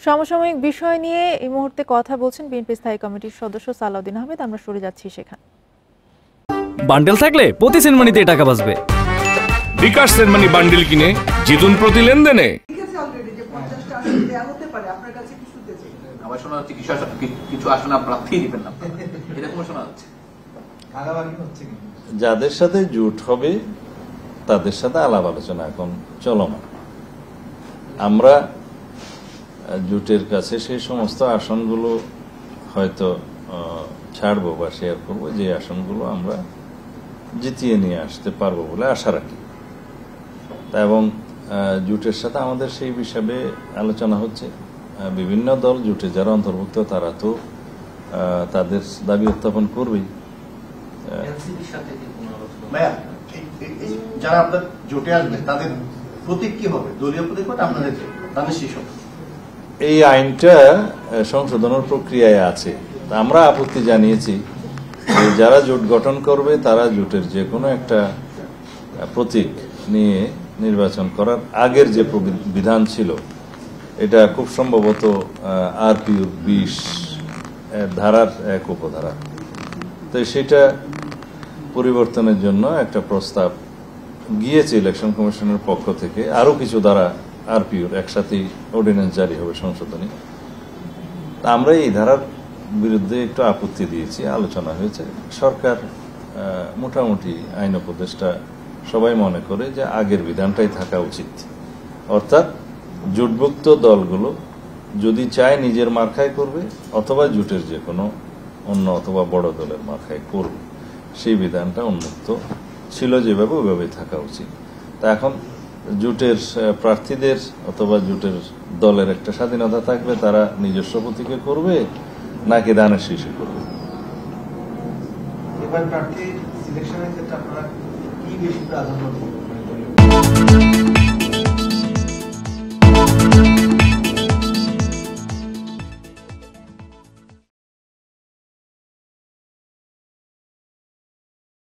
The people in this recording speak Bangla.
সমসাময়িক বিষয় নিয়ে এই মুহূর্তে কথা বলছেন বিএনপি স্থায়ী কমিটির সদস্য সালাউদ্দিন আহমেদ। আমরা সরে যাচ্ছি সেখানে। বান্ডেল থাকলে প্রতি সেনমানিতে টাকা বাঁচবে। বিকাশ সেনমানি বান্ডেল কিনে জিতুন প্রতি লেনদেনে। আমার শোনা হচ্ছে কিছু আসনা প্রার্থী দিবেন না, এরকম শোনা হচ্ছে। যাদের সাথে জোট হবে তাদের সাথে আলাপ আলোচনা এখন চলমান। আমরা জোটের কাছে সেই সমস্ত আসনগুলো হয়তো ছাড়বো বা শেয়ার করবো, যে আসনগুলো আমরা জিতিয়ে নিয়ে আসতে পারবো বলে আশা রাখি। এবং জোটের সাথে আমাদের সেই বিষয়ে আলোচনা হচ্ছে। বিভিন্ন দল জোটে যারা অন্তর্ভুক্ত তারা তো তাদের দাবি উত্থাপন করবেই। যারা আপনার জোটে আসবে তাদের প্রতীক কি হবে? দলীয় প্রতীক আপনাদের তাদের শিশু এই আইনটা সংশোধনের প্রক্রিয়ায় আছে। আমরা আপত্তি জানিয়েছি যে যারা জোট গঠন করবে তারা জোটের যে কোনো একটা প্রতীক নিয়ে নির্বাচন করার আগের যে বিধান ছিল, এটা খুব সম্ভবত আরপিইউ 20 ধারার এক উপধারা। তো সেটা পরিবর্তনের জন্য একটা প্রস্তাব গিয়েছে ইলেকশন কমিশনের পক্ষ থেকে। আরো কিছু ধারা আরপিইউর একসাথে অর্ডিন্যান্স জারি হবে, সংশোধনী। আমরা এই ধারার বিরুদ্ধে একটু আপত্তি দিয়েছি, আলোচনা হয়েছে। সরকার মোটামুটি আইন উপদেষ্টা সবাই মনে করে যে আগের বিধানটাই থাকা উচিত। অর্থাৎ জোটভুক্ত দলগুলো যদি চায় নিজের মার্কায় করবে, অথবা জোটের যে কোনো অন্য অথবা বড় দলের মার্কায় করবে, সেই বিধানটা উন্মুক্ত ছিল যেভাবে ওইভাবেই থাকা উচিত। তা এখন জোটের প্রার্থীদের অথবা জোটের দলের একটা স্বাধীনতা থাকবে, তারা নিজস্ব প্রতীকে করবে নাকি দানের শীর্ষে করবে। এবার প্রার্থী সিলেকশনের ক্ষেত্রে আপনারা কি বেশি প্রাধান্য দেবেন?